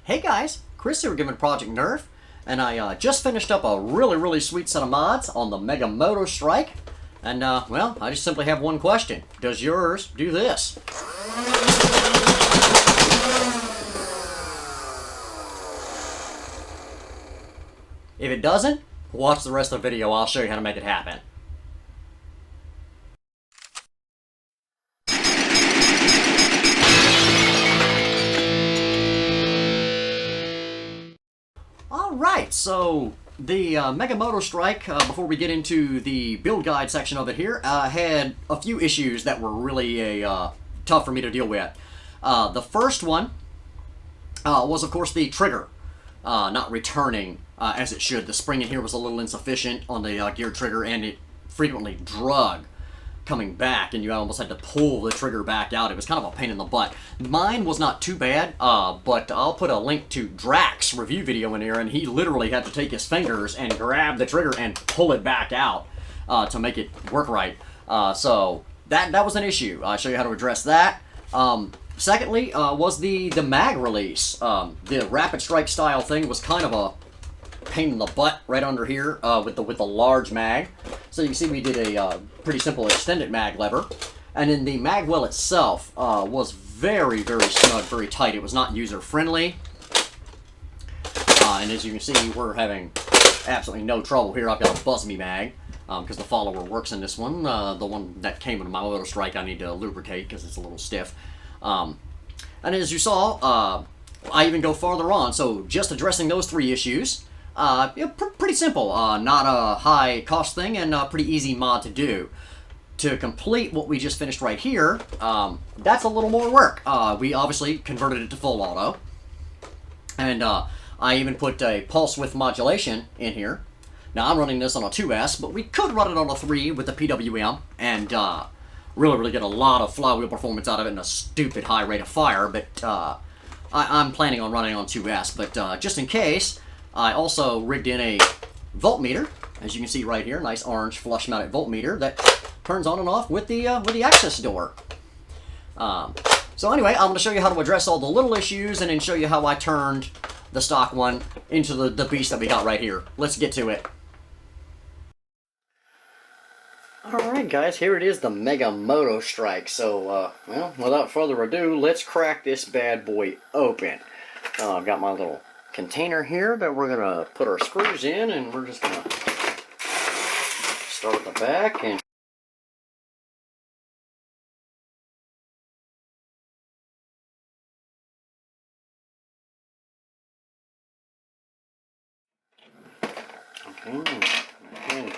Hey guys, Chris here giving Project Nerf, and I just finished up a really sweet set of mods on the Mega Motostryke, and well, I just simply have one question. Does yours do this? If it doesn't, watch the rest of the video, I'll show you how to make it happen. Alright, so the Mega Motostryke, before we get into the build guide section of it here, had a few issues that were really tough for me to deal with. The first one was, of course, the trigger not returning as it should. The spring in here was a little insufficient on the gear trigger, and it frequently drug coming back, and you almost had to pull the trigger back out. It was kind of a pain in the butt. Mine was not too bad, but I'll put a link to Drac's review video in here, and he literally had to take his fingers and grab the trigger and pull it back out to make it work right. So that was an issue. I'll show you how to address that. Secondly, was the mag release. The Rapid Strike style thing was kind of a pain in the butt right under here with the large mag. So you can see we did a pretty simple extended mag lever, and then the mag well itself was very snug, very tight. It was not user friendly, and as you can see, we're having absolutely no trouble here. I've got a Buzz Me mag because the follower works in this one. The one that came with my Motostryke I need to lubricate because it's a little stiff. And as you saw, I even go farther on. So just addressing those three issues. Pretty simple, not a high cost thing, and a pretty easy mod to do. To complete what we just finished right here, that's a little more work. We obviously converted it to full auto, and I even put a pulse width modulation in here. Now I'm running this on a 2S, but we could run it on a 3 with the PWM, and really get a lot of flywheel performance out of it and a stupid high rate of fire, but I'm planning on running on 2S, but just in case, I also rigged in a voltmeter, as you can see right here, nice orange flush-mounted voltmeter that turns on and off with the access door. So anyway, I'm going to show you how to address all the little issues and then show you how I turned the stock one into the beast that we got right here. Let's get to it. Alright guys, here it is, the Mega Motostryke. So, well, without further ado, let's crack this bad boy open. I've got my little container here that we're going to put our screws in, and we're just going to start at the back and okay,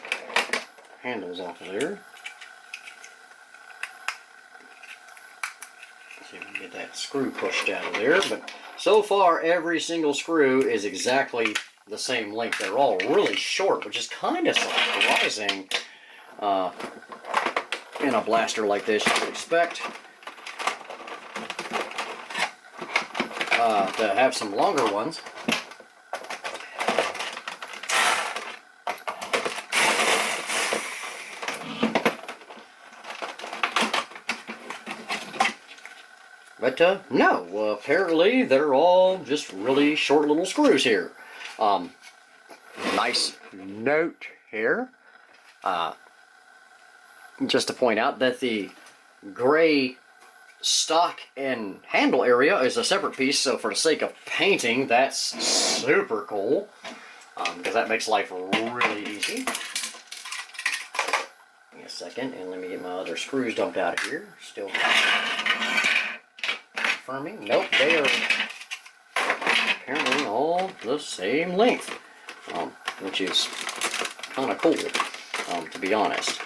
handles off of there. See if we can get that screw pushed out of there, but so far every single screw is exactly the same length. They're all really short, which is kind of surprising in a blaster like this. You would expect to have some longer ones. But no, apparently they're all just really short little screws here. Nice note here. Just to point out that the gray stock and handle area is a separate piece, so for the sake of painting, that's super cool. Because that makes life really easy. Give me a second, and let me get my other screws dumped out of here. Still confirming. Nope, they are apparently all the same length, which is kind of cool, to be honest.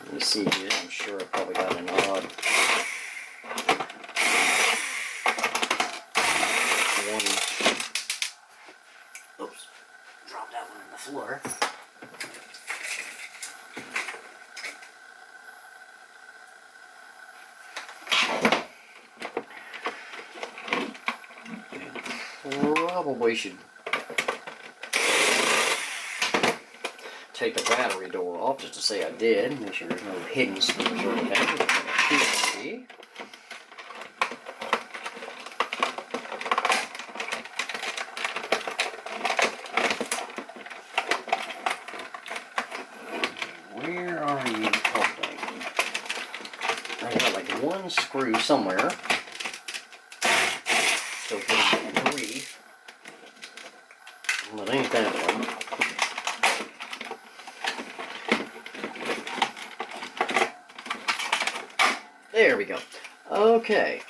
Let me see here. I'm sure I probably got an odd one. Oops, dropped that one on the floor. Probably should take the battery door off just to say I did. Make sure there's no hidden screws or anything. screw somewhere. So good grief. Well, it ain't that one. There we go. Okay.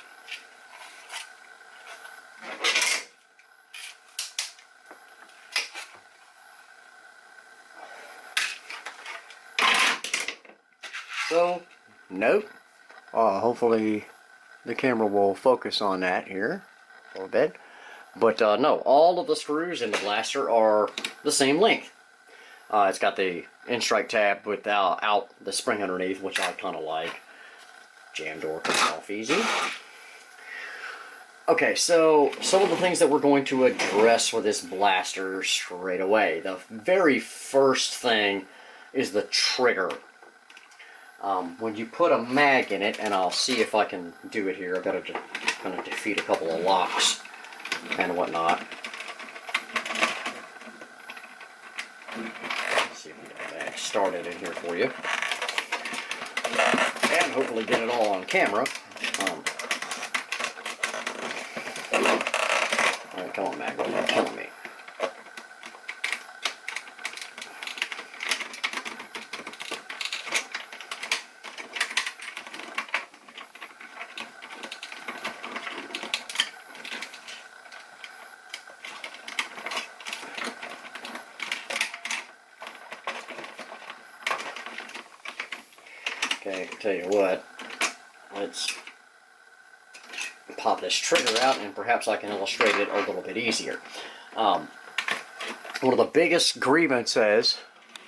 So, nope. Hopefully the camera will focus on that here a little bit. But no, all of the screws in the blaster are the same length. It's got the in-strike tab without the spring underneath, which I kind of like. Jam door comes off easy. Okay, so some of the things that we're going to address with this blaster straight away. The very first thing is the trigger. When you put a mag in it, and I'll see if I can do it here. I've got to kind of defeat a couple of locks and whatnot. Let's see if we get the mag started in here for you. And hopefully get it all on camera. Alright, come on, mag, you're killing me. Okay, I'll tell you what, let's pop this trigger out and perhaps I can illustrate it a little bit easier. One of the biggest grievances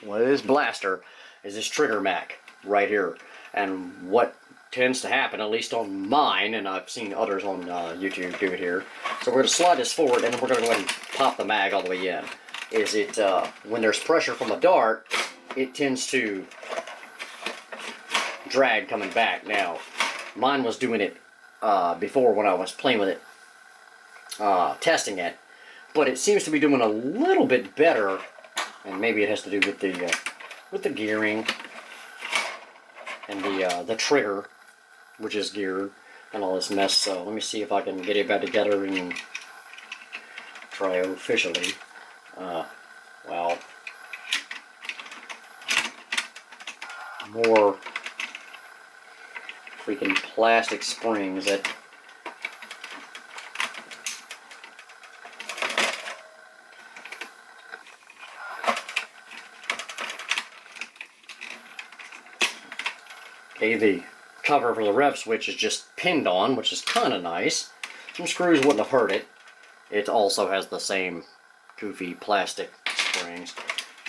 with this blaster is this trigger mac right here. And what tends to happen, at least on mine, and I've seen others on YouTube do it here. So we're going to slide this forward and then we're going to go ahead and pop the mag all the way in. Is it, when there's pressure from a dart, it tends to drag coming back. Now, mine was doing it before when I was playing with it, testing it, but it seems to be doing a little bit better, and maybe it has to do with the gearing and the trigger, which is geared, and all this mess. So let me see if I can get it back together and try officially. Well, more freaking plastic springs that okay, the cover for the Rev Switch is just pinned on, which is kind of nice. Some screws wouldn't have hurt it. It also has the same goofy plastic springs.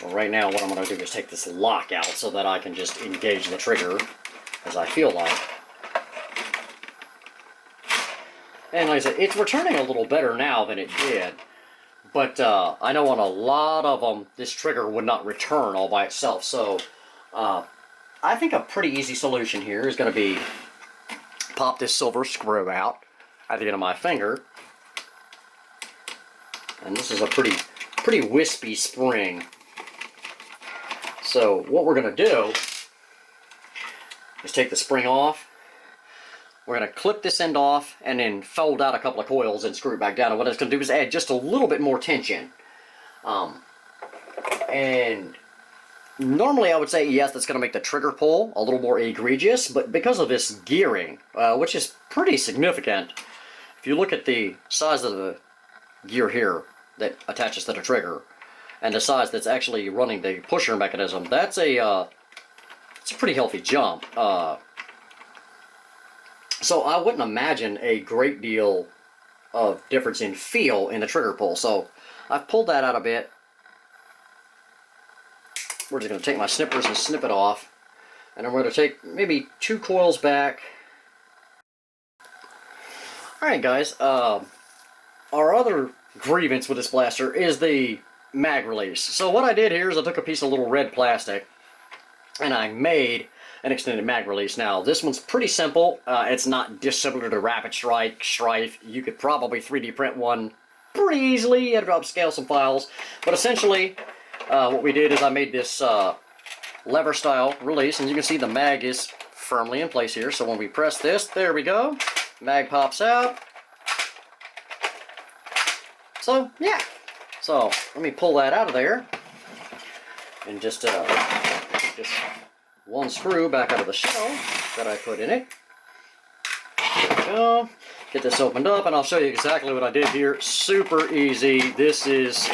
Well, right now what I'm going to do is take this lock out so that I can just engage the trigger as I feel like. And like I said, it's returning a little better now than it did. But I know on a lot of them, this trigger would not return all by itself. So I think a pretty easy solution here is going to be pop this silver screw out at the end of my finger. And this is a pretty wispy spring. So what we're going to do is take the spring off. We're going to clip this end off and then fold out a couple of coils and screw it back down. And what it's going to do is add just a little bit more tension. And normally I would say, yes, that's going to make the trigger pull a little more egregious. But because of this gearing, which is pretty significant, if you look at the size of the gear here that attaches to the trigger and the size that's actually running the pusher mechanism, that's it's a pretty healthy jump. So I wouldn't imagine a great deal of difference in feel in the trigger pull. So I've pulled that out a bit. We're just going to take my snippers and snip it off. And then we're going to take maybe 2 coils back. Alright guys, our other grievance with this blaster is the mag release. So what I did here is I took a piece of little red plastic and I made an extended mag release. Now, this one's pretty simple. It's not dissimilar to Rapid Strike, Strife. You could probably 3D print one pretty easily. You had to upscale some files. But essentially, what we did is I made this lever-style release, and you can see the mag is firmly in place here. So when we press this, there we go. Mag pops out. So, yeah. So, let me pull that out of there. And just take this one screw back out of the shell that I put in it. There we go. Get this opened up, and I'll show you exactly what I did here. Super easy. This is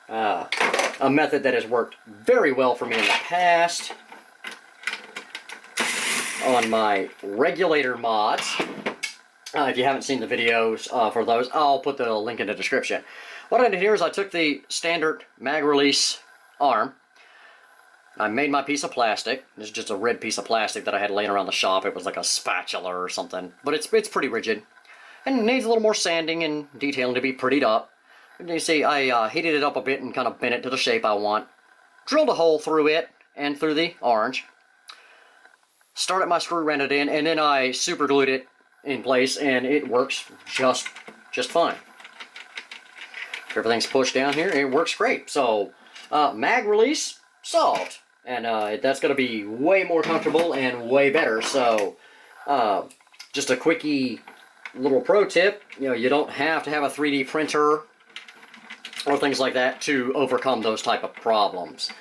a method that has worked very well for me in the past on my regulator mods. If you haven't seen the videos for those, I'll put the link in the description. What I did here is I took the standard mag release arm. I made my piece of plastic. This is just a red piece of plastic that I had laying around the shop. It was like a spatula or something, but it's pretty rigid. And it needs a little more sanding and detailing to be prettied up. And you see, I heated it up a bit and kind of bent it to the shape I want. Drilled a hole through it and through the orange. Started my screw, ran it in, and then I super glued it in place, and it works just fine. If everything's pushed down here, it works great. So, mag release solved. And that's going to be way more comfortable and way better. So, just a quickie little pro tip. You know, you don't have to have a 3D printer or things like that to overcome those type of problems.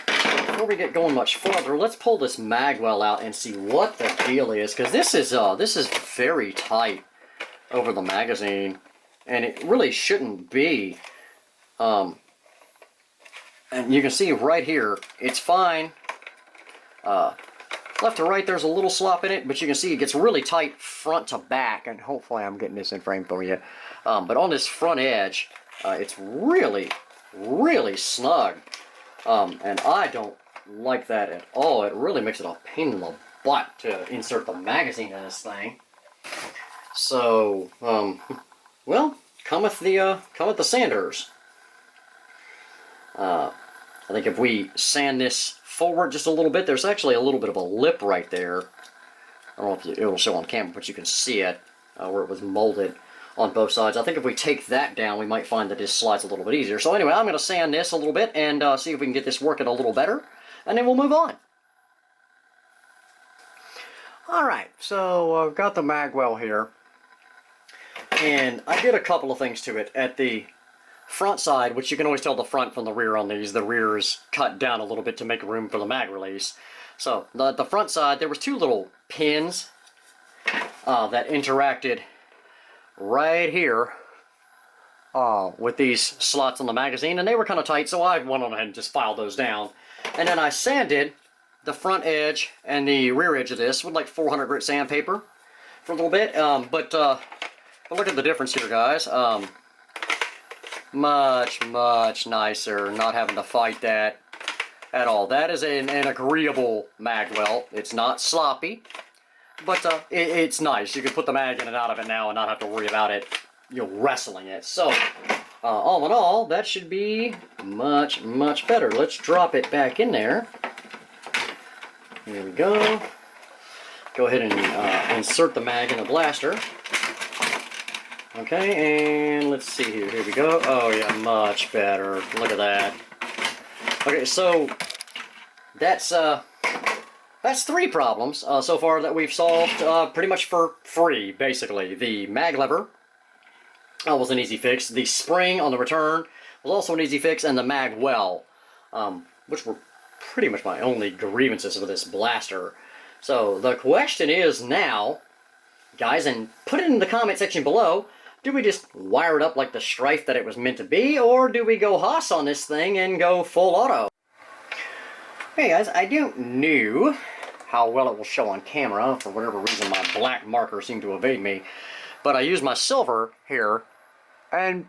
Before we get going much further, let's pull this mag well out and see what the deal is, because this is very tight over the magazine, and it really shouldn't be. And you can see right here, it's fine. Left to right, there's a little slop in it, but you can see it gets really tight front to back, and hopefully I'm getting this in frame for you. But on this front edge, it's really snug. And I don't like that at all. It really makes it a pain in the butt to insert the magazine in this thing. So, well, come with the sanders. I think if we sand this forward just a little bit, there's actually a little bit of a lip right there. I don't know if it'll show on camera, but you can see it where it was molded on both sides. I think if we take that down, we might find that this slides a little bit easier. So anyway, I'm going to sand this a little bit and see if we can get this working a little better, and then we'll move on. Alright, so I've got the mag well here, and I did a couple of things to it. At the front side, which you can always tell the front from the rear on these, the rear is cut down a little bit to make room for the mag release. So the front side, there was two little pins that interacted right here with these slots on the magazine, and they were kind of tight, so I went on ahead and just filed those down. And then I sanded the front edge and the rear edge of this with like 400 grit sandpaper for a little bit. But look at the difference here, guys. Much nicer, not having to fight that at all. That is an agreeable mag weld. It's not sloppy, but it's nice. You can put the mag in and out of it now and not have to worry about it, you know, wrestling it. So, all in all, that should be much better. Let's drop it back in there. Here we go. Go ahead and insert the mag in the blaster. Okay, and let's see here. Here we go. Oh yeah, much better. Look at that. Okay, so that's three problems so far that we've solved pretty much for free, basically. The mag lever was an easy fix. The spring on the return was also an easy fix, and the mag well, which were pretty much my only grievances with this blaster. So the question is now, guys, and put it in the comment section below, do we just wire it up like the Strife that it was meant to be, or do we go Haas on this thing and go full auto? Hey guys, I don't know how well it will show on camera. For whatever reason, my black marker seemed to evade me. But I used my silver here, and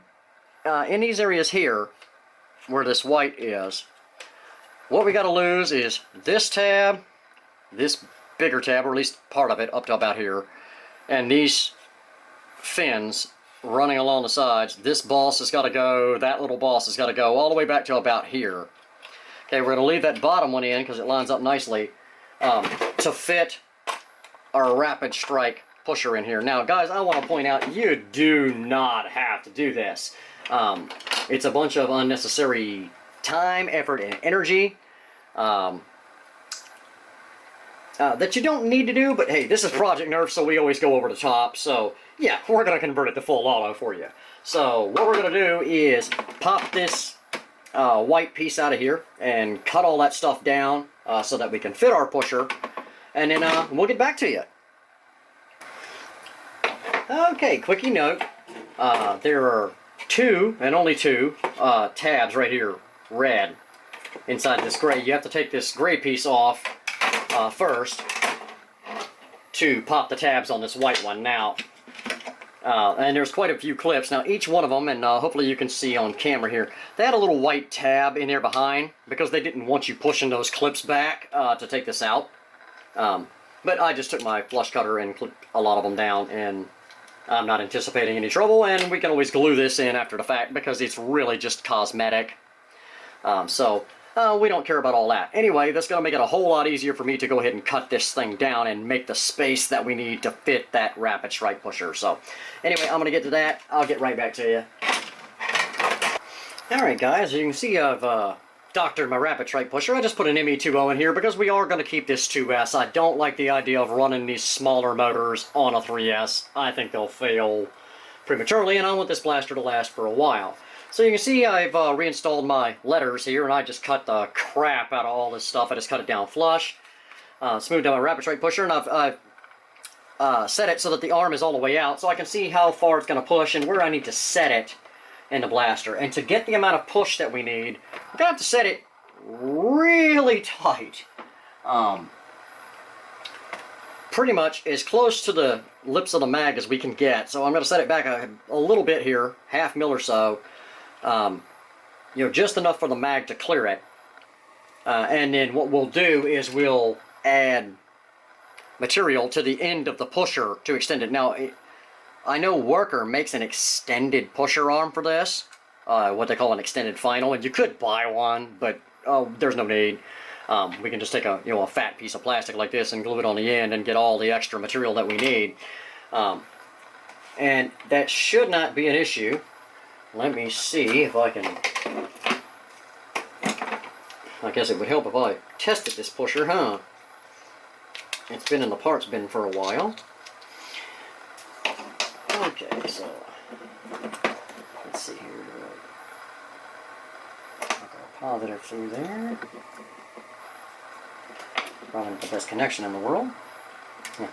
in these areas here, where this white is, what we got to lose is this tab, this bigger tab, or at least part of it, up to about here, and these fins running along the sides. This boss has got to go, that little boss has got to go all the way back to about here. Okay, we're going to leave that bottom one in because it lines up nicely to fit our Rapid Strike pusher in here. Now, guys, I want to point out, you do not have to do this. It's a bunch of unnecessary time, effort, and energy. that you don't need to do, but hey, this is Project Nerf, so we always go over the top. So yeah, we're going to convert it to full auto for you. So what we're going to do is pop this white piece out of here and cut all that stuff down so that we can fit our pusher, and then we'll get back to you. Okay, quickie note, there are two, and only two, tabs right here, red, inside this gray. You have to take this gray piece off first to pop the tabs on this white one. Now, and there's quite a few clips. Now, each one of them, and hopefully you can see on camera here, they had a little white tab in there behind because they didn't want you pushing those clips back to take this out. But I just took my flush cutter and clipped a lot of them down, and I'm not anticipating any trouble, and we can always glue this in after the fact because it's really just cosmetic. So we don't care about all that. Anyway, that's going to make it a whole lot easier for me to go ahead and cut this thing down and make the space that we need to fit that Rapid Strike pusher. So anyway, I'm going to get to that. I'll get right back to you. Alright guys, as you can see, I've doctored my Rapid Strike pusher. I just put an ME2O in here because we are going to keep this 2S. I don't like the idea of running these smaller motors on a 3S. I think they'll fail prematurely, and I want this blaster to last for a while. So you can see I've reinstalled my letters here, and I just cut the crap out of all this stuff. I just cut it down flush, smoothed down my Rapid Strike pusher, and I've set it so that the arm is all the way out, so I can see how far it's going to push and where I need to set it in the blaster. And to get the amount of push that we need, we're going to have to set it really tight. Pretty much as close to the lips of the mag as we can get. So I'm going to set it back a little bit here, half mil or so. You know, just enough for the mag to clear it. And then what we'll do is we'll add material to the end of the pusher to extend it. Now, I know Worker makes an extended pusher arm for this, what they call an extended final, and you could buy one, but there's no need. We can just take a a fat piece of plastic like this and glue it on the end and get all the extra material that we need. And that should not be an issue. Let me see if I can... I guess it would help if I tested this pusher, huh? It's been in the parts bin for a while. Okay, so let's see here. I'll go positive through there. Probably not the best connection in the world. Yeah.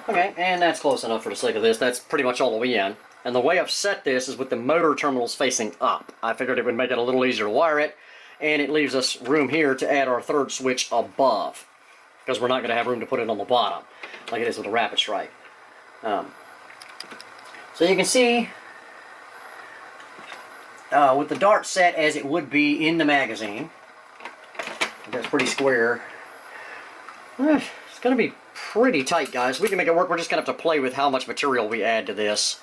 Okay, and that's close enough for the sake of this. That's pretty much all the way in. And the way I've set this is with the motor terminals facing up. I figured it would make it a little easier to wire it, and it leaves us room here to add our third switch above, because we're not going to have room to put it on the bottom, like it is with the Rapid Strike. So you can see, with the dart set as it would be in the magazine, that's pretty square. It's going to be pretty tight, guys. We can make it work. We're just going to have to play with how much material we add to this.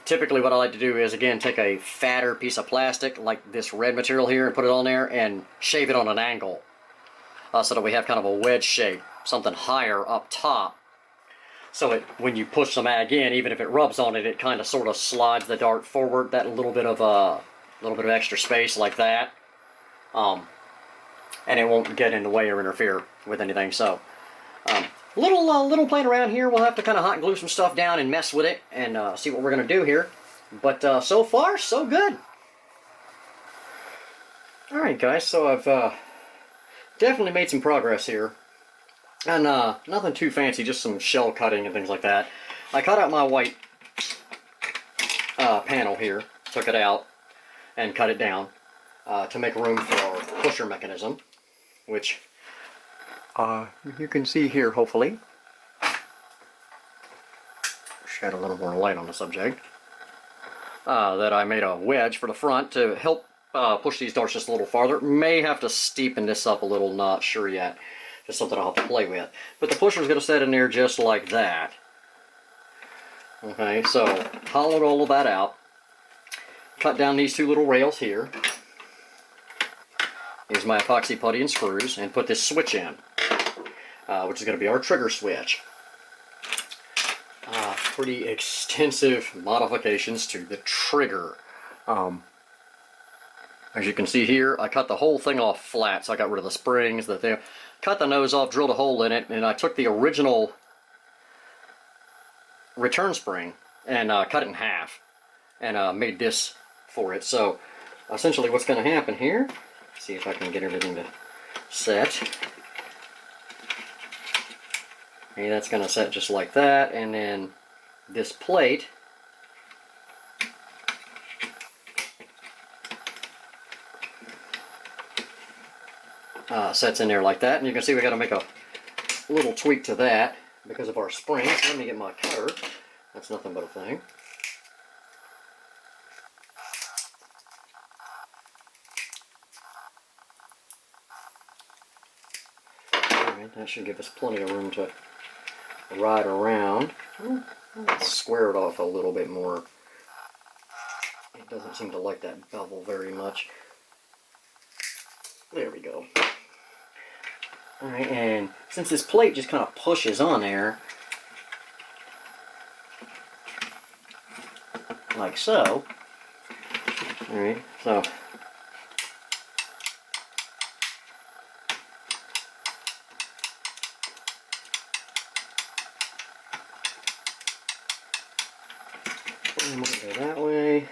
Typically what I like to do is, again, take a fatter piece of plastic, like this red material here, and put it on there and shave it on an angle. So that we have kind of a wedge shape, something higher up top. So when you push the mag in, even if it rubs on it, it kind of sort of slides the dart forward, that little bit of extra space like that. And it won't get in the way or interfere with anything. So little playing around here. We'll have to kind of hot glue some stuff down and mess with it and see what we're going to do here. But so far, so good. Alright guys, so I've definitely made some progress here. And nothing too fancy, just some shell cutting and things like that. I cut out my white panel here, took it out, and cut it down to make room for our pusher mechanism, which you can see here, hopefully. Shed a little more light on the subject. That I made a wedge for the front to help push these darts just a little farther. May have to steepen this up a little, not sure yet. Just something I'll have to play with. But the pusher's going to set in there just like that. Okay, so hollowed all of that out. Cut down these two little rails here. is my epoxy putty and screws and put this switch in, which is going to be our trigger switch. Pretty extensive modifications to the trigger. As you can see here, I cut the whole thing off flat, so I got rid of the springs, the thing. Cut the nose off, drilled a hole in it, and I took the original return spring and cut it in half and made this for it. So essentially what's going to happen here, see if I can get everything to set. Okay, that's going to set just like that, and then this plate sets in there like that, and you can see we got to make a little tweak to that because of our springs. Let me get my cutter. That's nothing but a thing. Alright, that should give us plenty of room to ride around. Let's square it off a little bit more. It doesn't seem to like that bevel very much. There we go. Alright, and since this plate just kind of pushes on there, like so. Alright, so I'm going to go that way.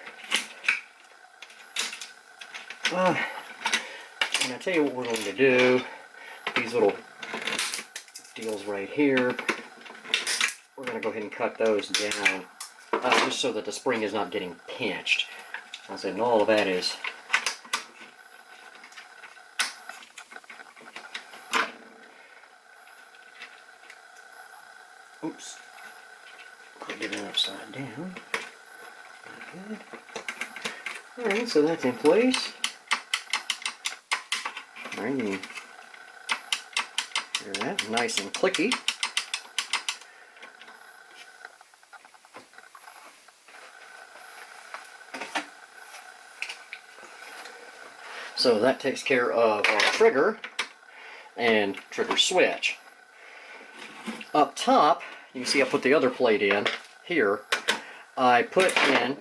And I tell you what we're going to do. These little deals right here, we're going to go ahead and cut those down, just so that the spring is not getting pinched. I said, and all of that is oops, put it upside down. Good. Alright, so that's in place. Alright, you hear that? Nice and clicky. So that takes care of our trigger and trigger switch. Up top, you can see I put the other plate in here. I put in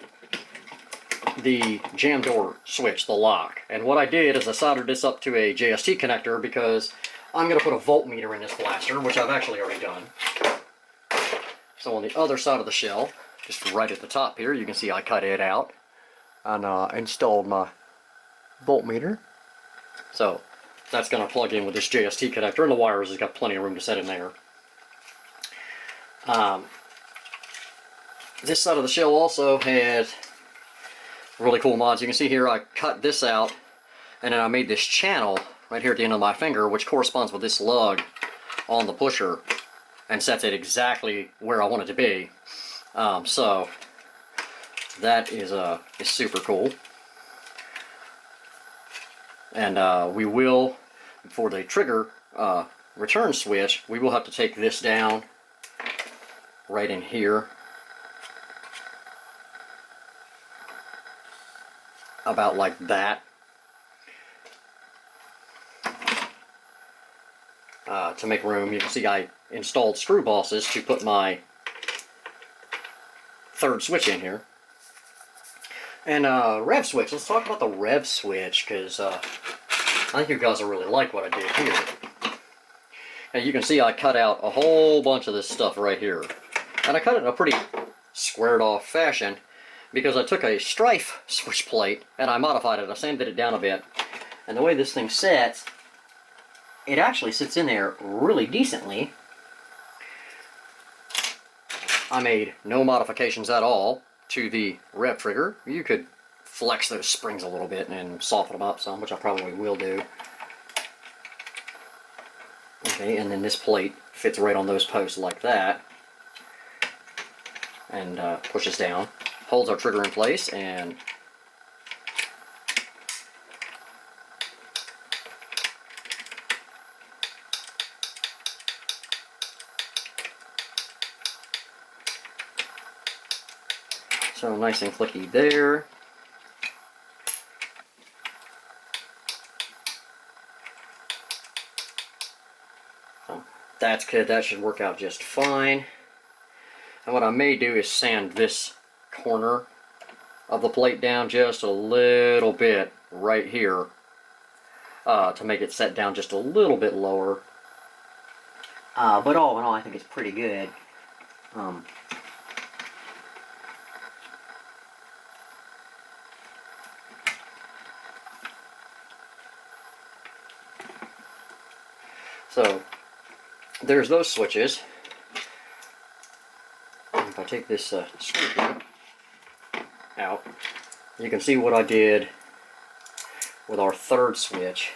the jam door switch, the lock. And what I did is I soldered this up to a JST connector because I'm going to put a voltmeter in this blaster, which I've actually already done. So on the other side of the shell, just right at the top here, you can see I cut it out and installed my voltmeter. So that's going to plug in with this JST connector, and the wires has got plenty of room to set in there. This side of the shell also has really cool mods. You can see here I cut this out, and then I made this channel right here at the end of my finger, which corresponds with this lug on the pusher and sets it exactly where I want it to be. So that is super cool. And we will, for the trigger return switch, we will have to take this down right in here, about like that, to make room. You can see I installed screw bosses to put my third switch in here. And Rev Switch, let's talk about the Rev Switch, because I think you guys will really like what I did here. And you can see I cut out a whole bunch of this stuff right here. And I cut it in a pretty squared off fashion, because I took a strife switch plate and I modified it. I sanded it down a bit. And the way this thing sets, it actually sits in there really decently. I made no modifications at all to the rev trigger. You could flex those springs a little bit and soften them up some, which I probably will do. Okay, and then this plate fits right on those posts like that, and pushes down, holds our trigger in place, and so nice and clicky there. that's good. That should work out just fine. And what I may do is sand this corner of the plate down just a little bit right here to make it set down just a little bit lower. But all in all, I think it's pretty good. So there's those switches. If I take this screw here out, you can see what I did with our third switch.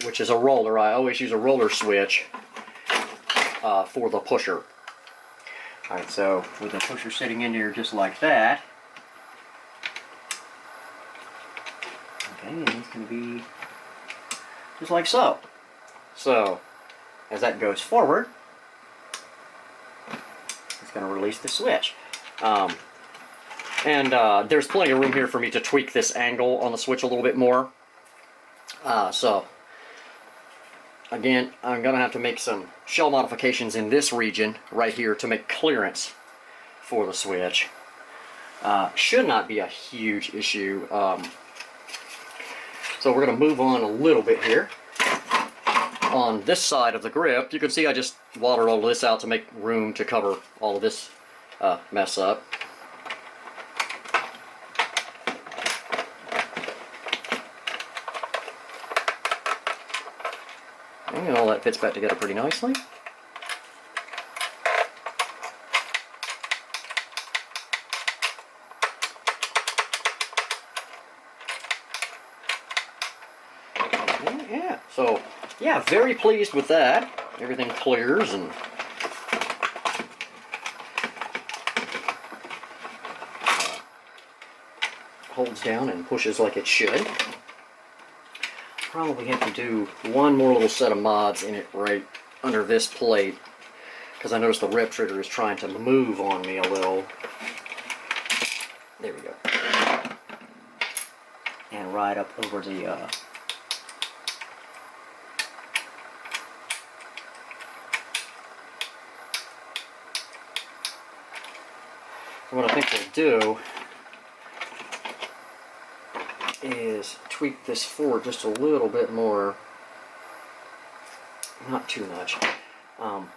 Which is a roller. I always use a roller switch for the pusher. Alright, so with the pusher sitting in here just like that, okay, and it's going to be just like so. So, as that goes forward, it's going to release the switch. There's plenty of room here for me to tweak this angle on the switch a little bit more. So, again, I'm going to have to make some shell modifications in this region right here to make clearance for the switch. Should not be a huge issue. So we're going to move on a little bit here. On this side of the grip, you can see I just watered all this out to make room to cover all of this mess up. And all that fits back together pretty nicely. Yeah, so yeah, very pleased with that. Everything clears and holds down and pushes like it should. Probably have to do one more little set of mods in it right under this plate, because I noticed the rep trigger is trying to move on me a little. There we go. And right up over the what I think we'll do is tweak this forward just a little bit more, not too much. And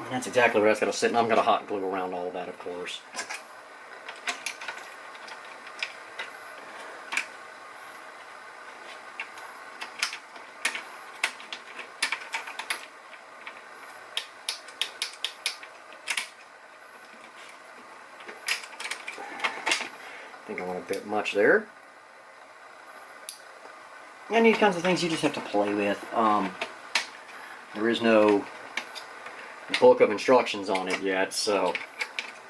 that's exactly where that's going to sit, and I'm going to hot glue around all of that, of course. I think I went a bit much there. And these kinds of things you just have to play with. There is no book of instructions on it yet, so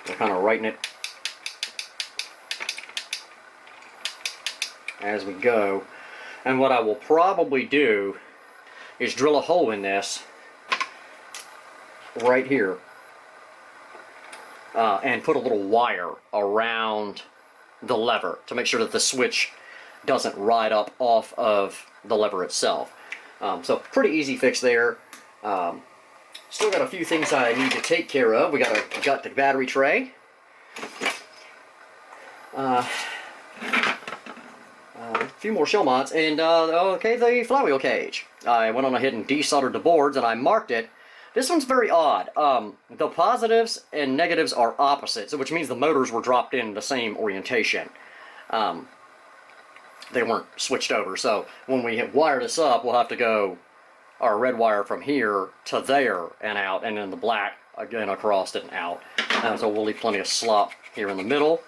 we're kind of writing it as we go. And what I will probably do is drill a hole in this right here and put a little wire around the lever to make sure that the switch doesn't ride up off of the lever itself. So pretty easy fix there. Still got a few things I need to take care of. We got the battery tray. A few more shell mods, and okay, the flywheel cage. I went on ahead and desoldered the boards, and I marked it. This one's very odd. The positives and negatives are opposites, which means the motors were dropped in the same orientation. They weren't switched over, so when we wire this up, we'll have to go our red wire from here to there and out, and then the black again across it and out. So we'll leave plenty of slop here in the middle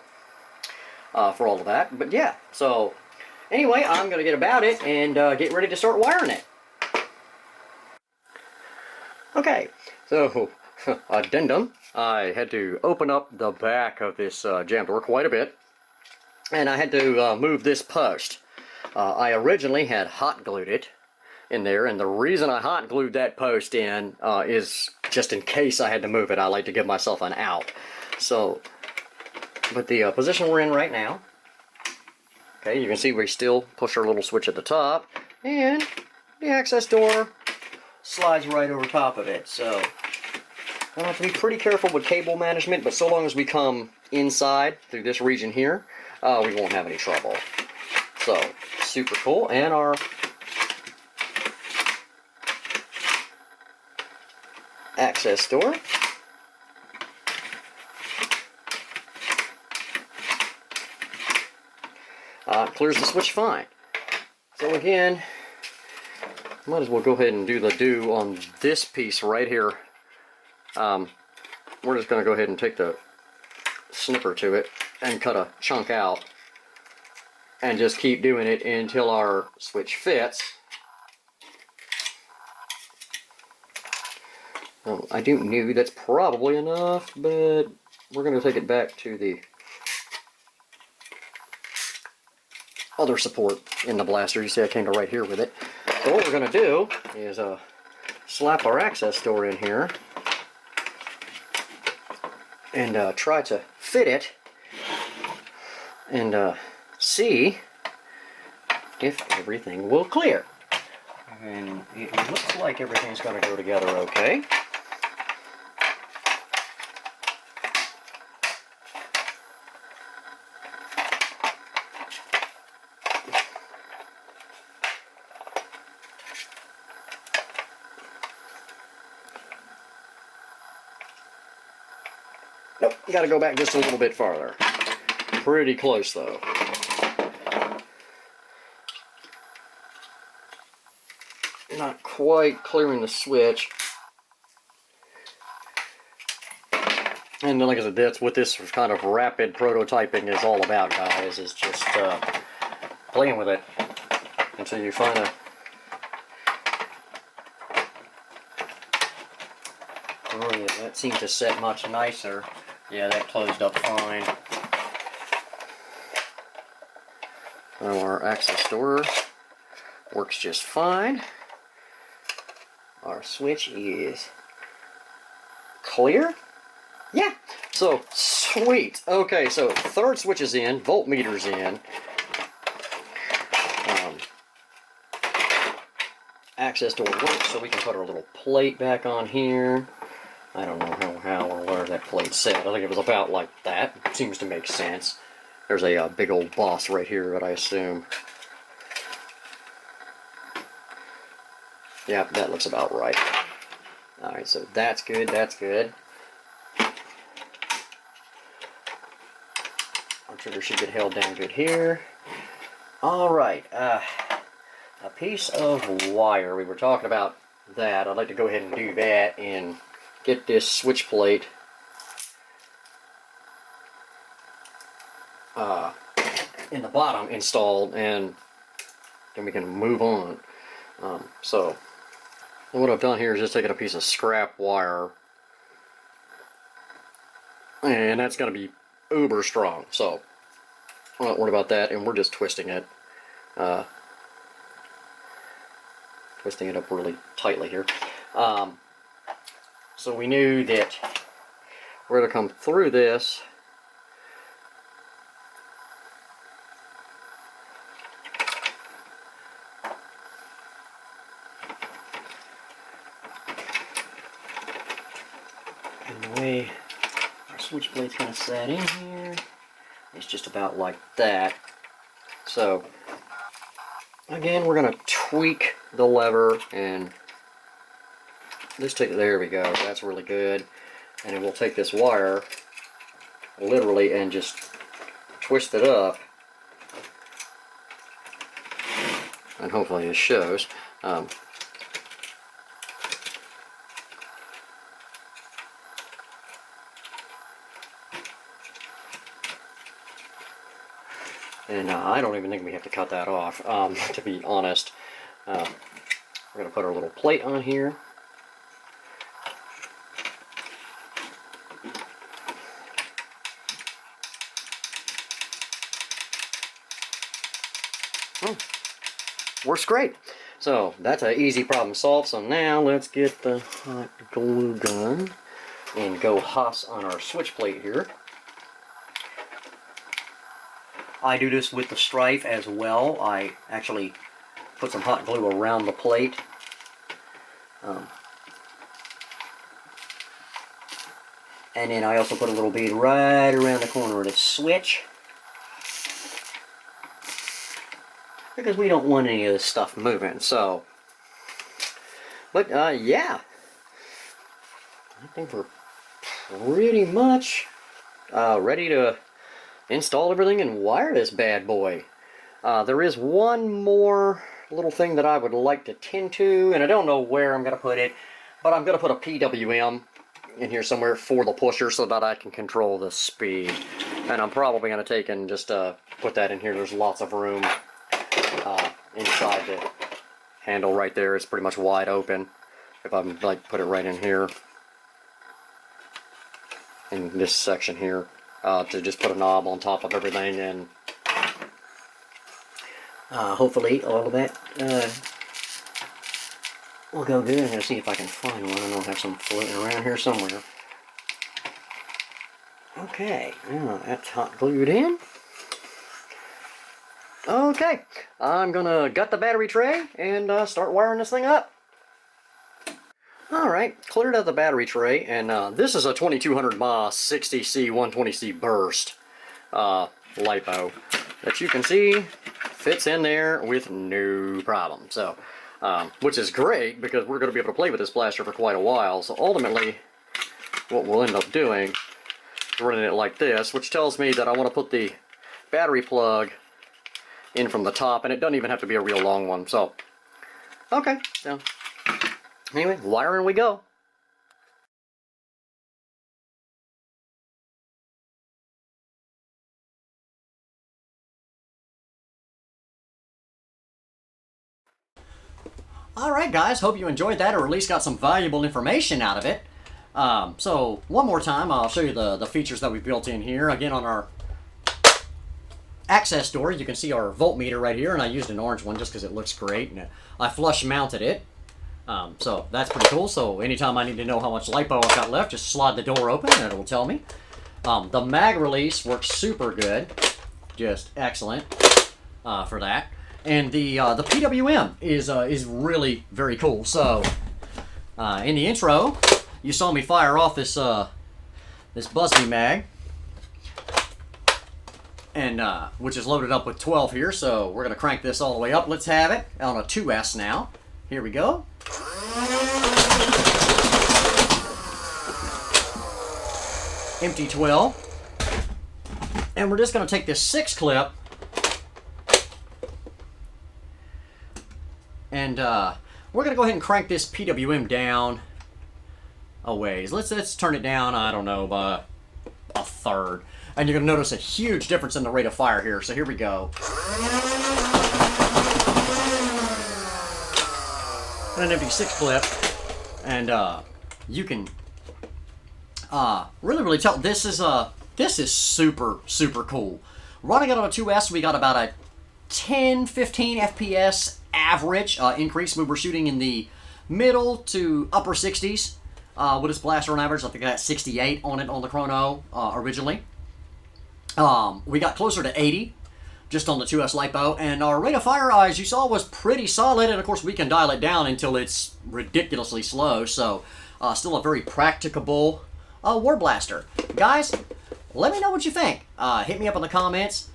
for all of that. But yeah, so anyway, I'm going to get about it and get ready to start wiring it. Okay, so addendum, I had to open up the back of this jam door quite a bit, and I had to move this post. I originally had hot glued it in there, and the reason I hot glued that post in is just in case I had to move it, I like to give myself an out. So, but the position we're in right now, okay, you can see we still push our little switch at the top, and the access door slides right over top of it. So, I have to be pretty careful with cable management, but so long as we come inside through this region here, we won't have any trouble. So, super cool. And our access door. Clears the switch fine. So again, might as well go ahead and do the do on this piece right here. We're just going to go ahead and take the snipper to it and cut a chunk out and just keep doing it until our switch fits. I do know that's probably enough, but we're going to take it back to the other support in the blaster. You see I came to right here with it. So what we're going to do is slap our access door in here and try to fit it and see if everything will clear. And it looks like everything's going to go together okay. Nope, you got to go back just a little bit farther. Pretty close though. Not quite clearing the switch. And like I said, that's what this kind of rapid prototyping is all about, guys, is just playing with it until you find a... Oh yeah, that seemed to set much nicer. Yeah, that closed up fine. Our access door works just fine. Our switch is clear. Yeah, so sweet. Okay, so third switch is in, voltmeter's in. Access door works, so we can put our little plate back on here. I don't know how or where that plate set. I think it was about like that. Seems to make sense. There's a big old boss right here, but I assume. Yeah, that looks about right. Alright, so that's good, that's good. Our trigger should get held down good here. Alright, a piece of wire. We were talking about that. I'd like to go ahead and do that and get this switch plate in the bottom installed, and then we can move on. So what I've done here is just taken a piece of scrap wire, and that's going to be uber strong, so I'm not worried about that, and we're just twisting it up really tightly here. So we knew that we're going to come through this and the way our switch blade's going to set in here, it's just about like that. So again, we're going to tweak the lever and just take, there we go, that's really good. And then we'll take this wire literally and just twist it up, and hopefully it shows. And I don't even think we have to cut that off, to be honest. We're going to put our little plate on here. Works great. So that's an easy problem solved. So now let's get the hot glue gun and go Haas on our switch plate here. I do this with the strife as well. I actually put some hot glue around the plate. And then I also put a little bead right around the corner of the switch, because we don't want any of this stuff moving. So, but yeah, I think we're pretty much ready to install everything and wire this bad boy. There is one more little thing that I would like to tend to, and I don't know where I'm going to put it, but I'm going to put a PWM in here somewhere for the pusher so that I can control the speed. And I'm probably going to take and just put that in here. There's lots of room inside the handle right there. It's pretty much wide open. If I like put it right in here, in this section here, to just put a knob on top of everything, and hopefully all of that will go good. I'm going to see if I can find one. I don't have some floating around here somewhere. Okay, now that's hot glued in. Okay, I'm going to gut the battery tray and start wiring this thing up. Alright, cleared out the battery tray, and this is a 2200 mAh 60C 120C burst LiPo that you can see fits in there with no problem. So, which is great because we're going to be able to play with this blaster for quite a while. So ultimately, what we'll end up doing is running it like this, which tells me that I want to put the battery plug in from the top, and it doesn't even have to be a real long one. So, okay, so anyway, wiring we go. Alright guys, hope you enjoyed that, or at least got some valuable information out of it. So, one more time, I'll show you the features that we built in here. Again, on our access door, you can see our voltmeter right here, and I used an orange one just because it looks great, and I flush mounted it. So, that's pretty cool. So, anytime I need to know how much LiPo I've got left, just slide the door open, and it'll tell me. The mag release works super good. Just excellent for that. And the PWM is really very cool. So, in the intro, you saw me fire off this Busby mag, and which is loaded up with 12 here. So we're gonna crank this all the way up. Let's have it on a 2S now. Here we go. Empty 12, and we're just gonna take this 6 clip. And we're going to go ahead and crank this PWM down a ways. Let's turn it down, I don't know, by a third. And you're going to notice a huge difference in the rate of fire here. So here we go. And an empty 6 clip. And you can really tell this is super cool. Running it on a 2S, we got about a 10-15 FPS average increase. We were shooting in the middle to upper 60s with this blaster on average. I think I got 68 on it on the chrono originally. We got closer to 80 just on the 2S LiPo, and our rate of fire, as you saw, was pretty solid. And of course we can dial it down until it's ridiculously slow. So still a very practicable war blaster. Guys, let me know what you think. Hit me up in the comments.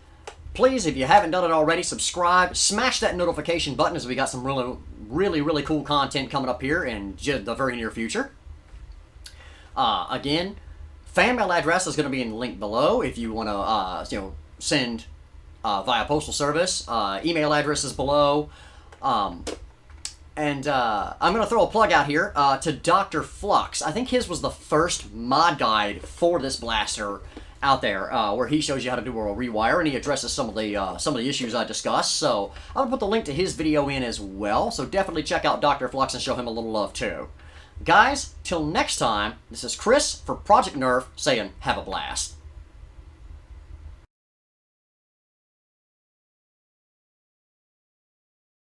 Please, if you haven't done it already, subscribe, smash that notification button, as we got some really cool content coming up here in the very near future. Again, fan mail address is going to be in the link below if you want to send via postal service. Email address is below. And I'm going to throw a plug out here to Dr. Flux. I think his was the first mod guide for this blaster out there, where he shows you how to do a rewire, and he addresses some of the issues I discussed. So I'm gonna put the link to his video in as well. So definitely check out Dr. Flux and show him a little love too. Guys, till next time, this is Chris for Project Nerf saying have a blast.